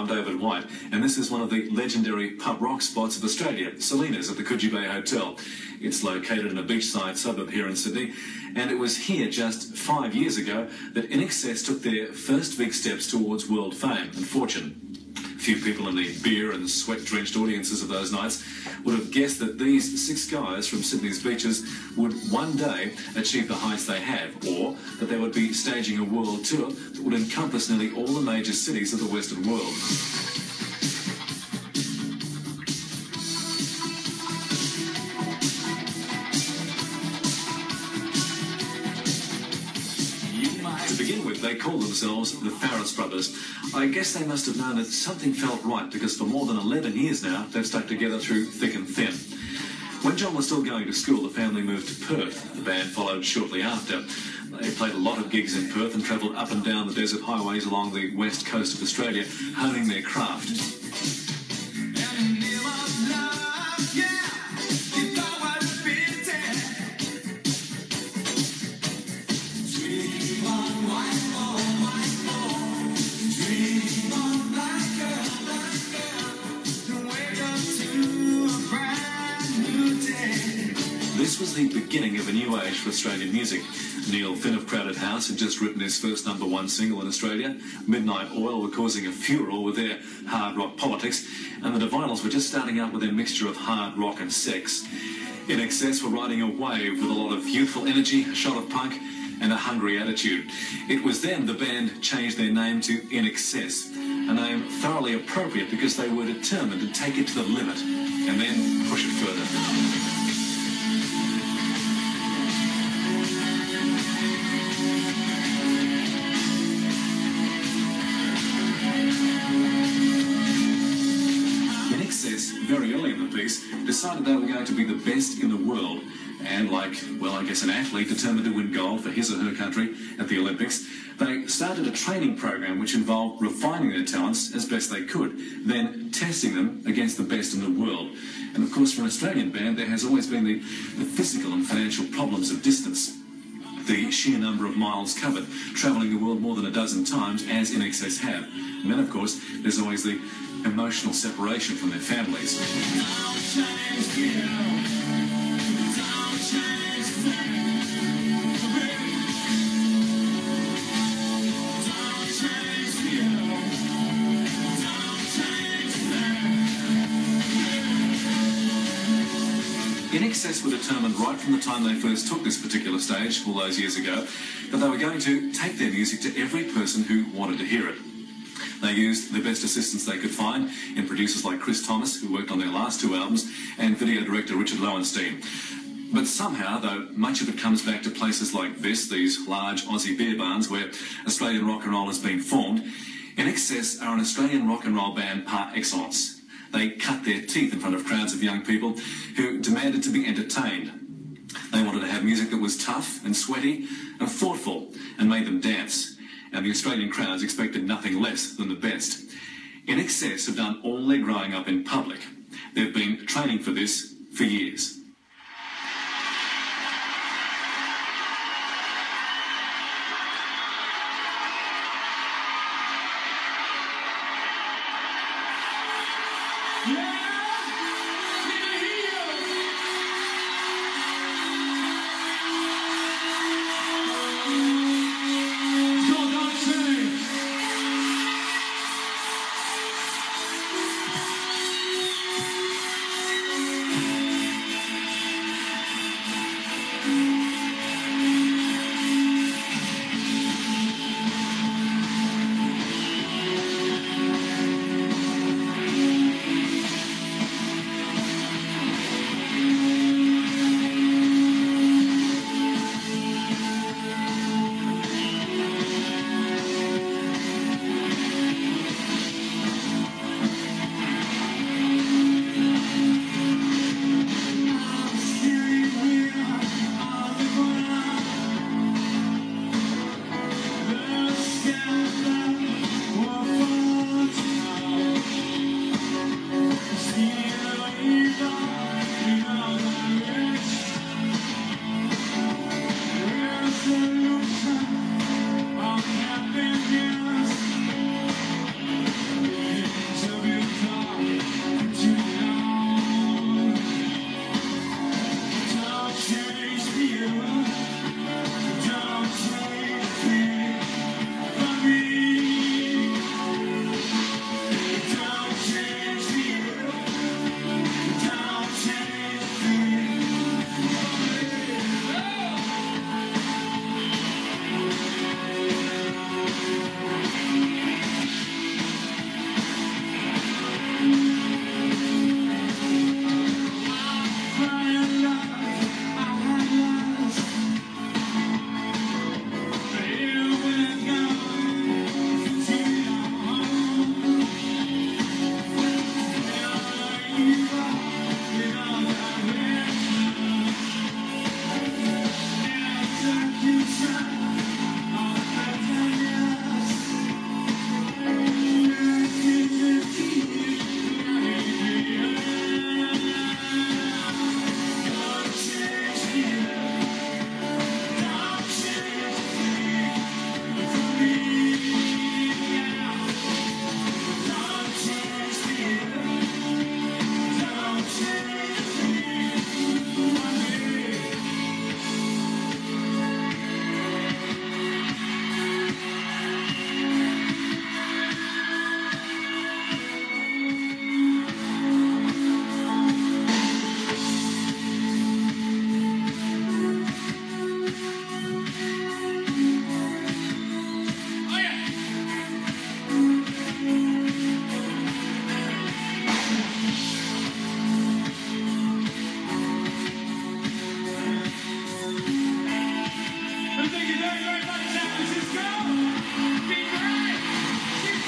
I'm David White, and this is one of the legendary pub rock spots of Australia, Selena's at the Coogee Bay Hotel. It's located in a beachside suburb here in Sydney, and it was here just 5 years ago that INXS took their first big steps towards world fame and fortune. Few people in the beer and sweat-drenched audiences of those nights would have guessed that these 6 guys from Sydney's beaches would one day achieve the heights they have, or that they would be staging a world tour that would encompass nearly all the major cities of the Western world. To begin with, they called themselves the Farris Brothers. I guess they must have known that something felt right, because for more than 11 years now, they've stuck together through thick and thin. When John was still going to school, the family moved to Perth. The band followed shortly after. They played a lot of gigs in Perth and travelled up and down the desert highways along the west coast of Australia, honing their craft. This was was the beginning of a new age for Australian music. Neil Finn of Crowded House had just written his first #1 single in Australia. Midnight Oil were causing a furore with their hard rock politics, and the Divinals were just starting out with their mixture of hard rock and sex. In Excess were riding a wave with a lot of youthful energy, a shot of punk, and a hungry attitude. It was then the band changed their name to In Excess, a name thoroughly appropriate because they were determined to take it to the limit and then push it further. In Excess, very early in the piece, decided they were going to be the best in the world. And like, well, I guess an athlete determined to win gold for his or her country at the Olympics, they started a training program which involved refining their talents as best they could, then testing them against the best in the world. And of course, for an Australian band, there has always been the physical and financial problems of distance. The sheer number of miles covered, travelling the world more than a dozen times, as In Excess have. And then, of course, there's always the emotional separation from their families. In Excess were determined right from the time they first took this particular stage, all those years ago, that they were going to take their music to every person who wanted to hear it. They used the best assistants they could find in producers like Chris Thomas, who worked on their last 2 albums, and video director Richard Lowenstein. But somehow, though much of it comes back to places like this, these large Aussie beer barns where Australian rock and roll has been formed, In Excess are an Australian rock and roll band par excellence. They cut their teeth in front of crowds of young people who demanded to be entertained. They wanted to have music that was tough and sweaty and thoughtful and made them dance. And the Australian crowds expected nothing less than the best. In Excess have done all their growing up in public. They've been training for this for years. Thank you very, very much, San Francisco. Be great. Keep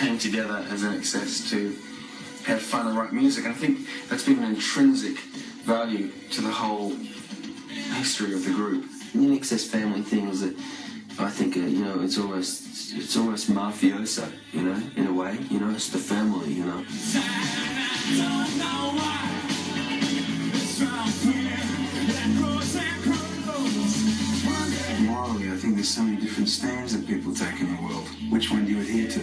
came together as an excess to have fun and write music. And I think that's been an intrinsic value to the whole history of the group. The excess family thing was that I think you know, it's almost mafioso, you know, in a way. You know, it's the family, you know. Morally, I think there's so many different stands that people take in the world. Which one do you adhere to?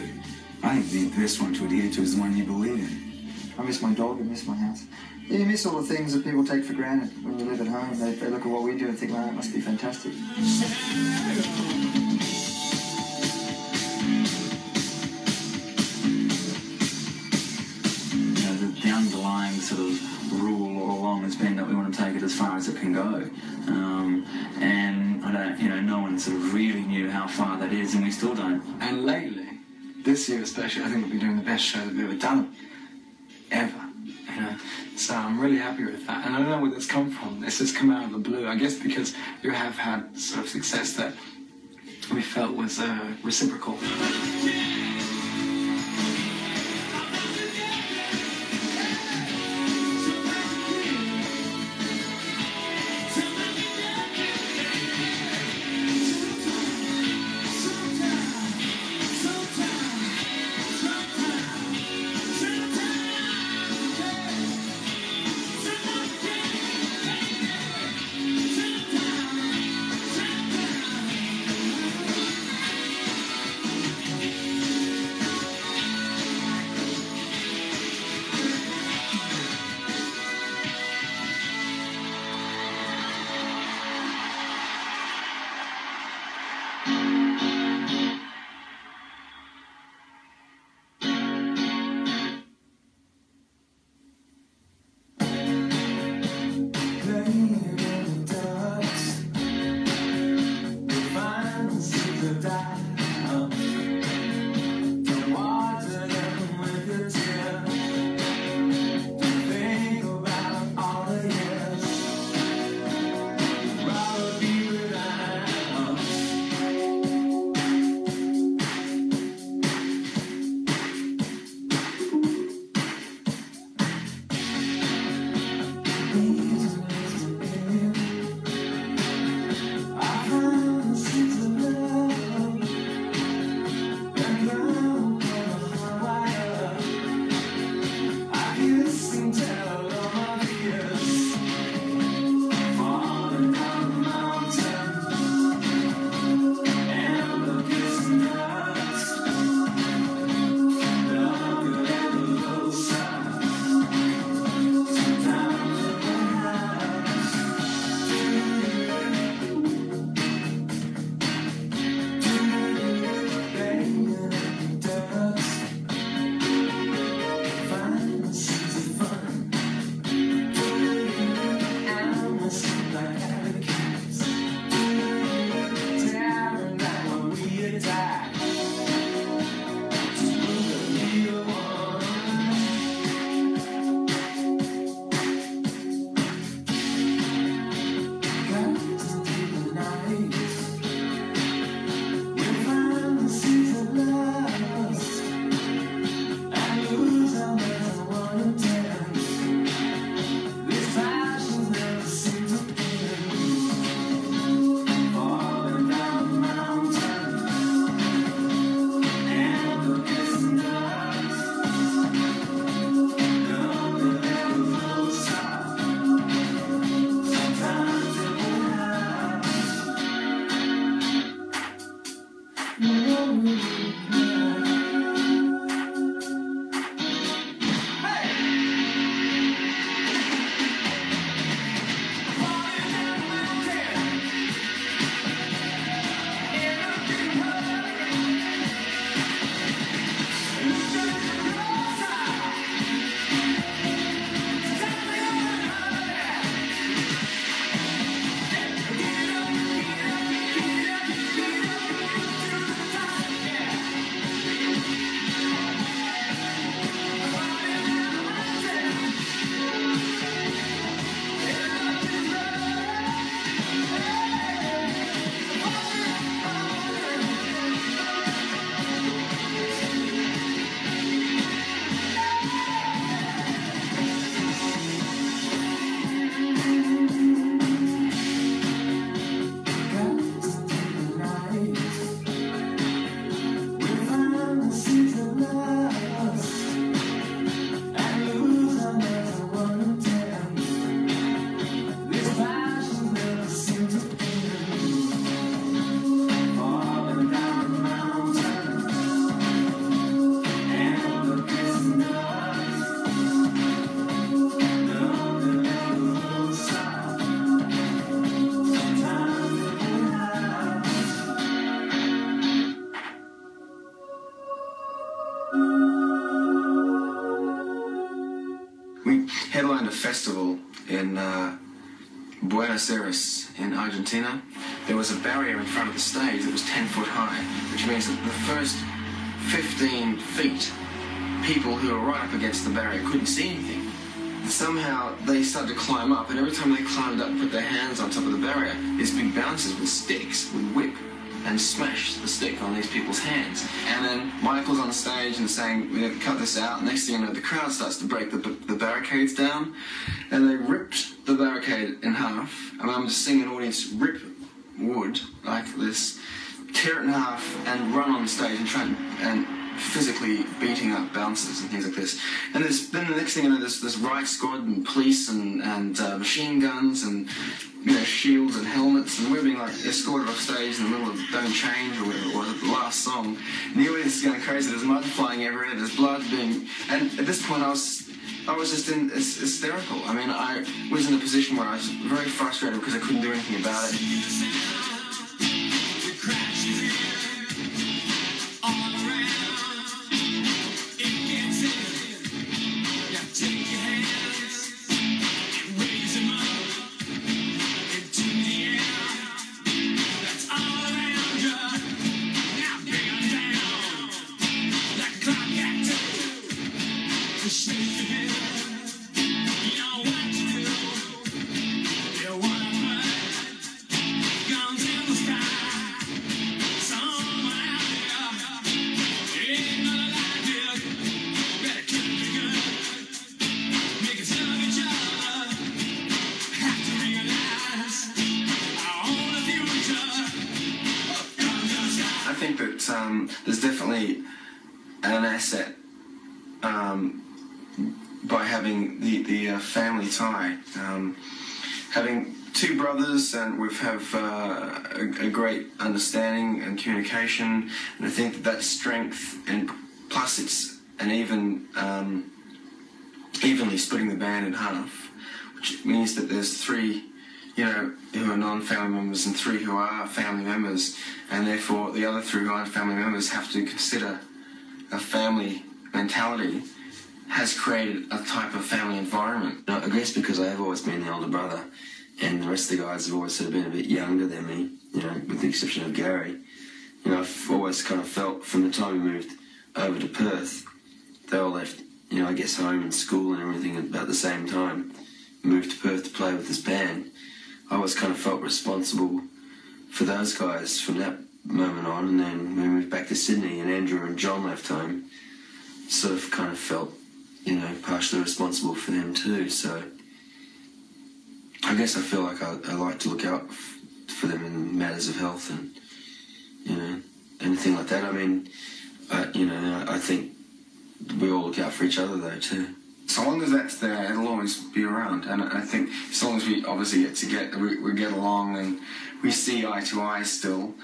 I think the best one to adhere to is the one you believe in. I miss my dog, I miss my house. Yeah, you miss all the things that people take for granted when you live at home. They look at what we do and think, wow, that must be fantastic. You know, the underlying sort of rule all along has been that we want to take it as far as it can go. And I don't, you know, no one sort of really knew how far that is, and we still don't. And lately, this year especially, I think we'll be doing the best show that we've ever done. Ever. You know? So I'm really happy with that. And I don't know where that's come from. This has come out of the blue. I guess because you have had sort of success that we felt was reciprocal. a festival in Buenos Aires in Argentina. There was a barrier in front of the stage that was 10 foot high, which means that the first 15 feet, people who were right up against the barrier couldn't see anything. Somehow they started to climb up, and every time they climbed up and put their hands on top of the barrier, these big bouncers with sticks would whip and smash the stick on these people's hands. And then Michael's on stage and saying, "We have to cut this out." Next thing you know, the crowd starts to break the barricades down, and they ripped the barricade in half. And I'm just seeing an audience rip wood like this, tear it in half, and run on stage and try and physically beating up bouncers and things like this. And then the next thing you know, there's riot squad and police and machine guns and shields and helmets, and we're being like escorted off stage in the middle of "Don't Change" or whatever it was, the last song. And the audience is going crazy. There's mud flying everywhere. There's blood being. And at this point, I was just hysterical. I mean, I was in a position where I was very frustrated because I couldn't do anything about it. I think that there's definitely an asset by having the family tie. Having two brothers, and we have a great understanding and communication, and I think that strength, and plus it's an evenly splitting the band in half, which means that there's three who are non-family members and three who are family members, and therefore the other three who aren't family members have to consider a family mentality, has created a type of family environment. I guess because I have always been the older brother, and the rest of the guys have always sort of been a bit younger than me, with the exception of Gary. I've always kind of felt from the time we moved over to Perth, they all left, I guess home and school and everything at about the same time, moved to Perth to play with this band. I always kind of felt responsible for those guys from that moment on, and then we moved back to Sydney and Andrew and John left home, sort of kind of felt, partially responsible for them too. So I guess I feel like I like to look out for them in matters of health and, anything like that. I mean, I think we all look out for each other though too. So long as that's there, it'll always be around. And I think as long as we obviously we get along and we see eye to eye still,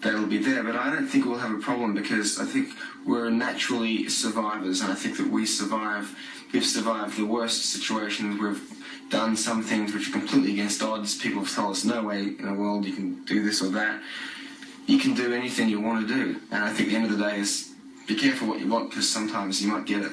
that'll be there. But I don't think we'll have a problem, because I think we're naturally survivors, and I think that we've survived the worst situations. We've done some things which are completely against odds. People have told us, no way in the world you can do this or that. You can do anything you want to do. And I think the end of the day is, be careful what you want, because sometimes you might get it.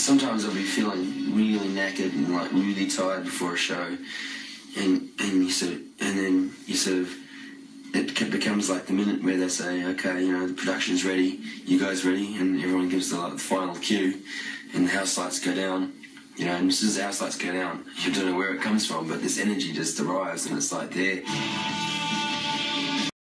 sometimes I'll be feeling really knackered and like really tired before a show, and then you sort of it becomes like the minute where they say, okay, you know, the production's ready, you guys ready, and everyone gives the final cue, and the house lights go down. You know, and as soon as the house lights go down, you don't know where it comes from, but this energy just arrives, and it's like there.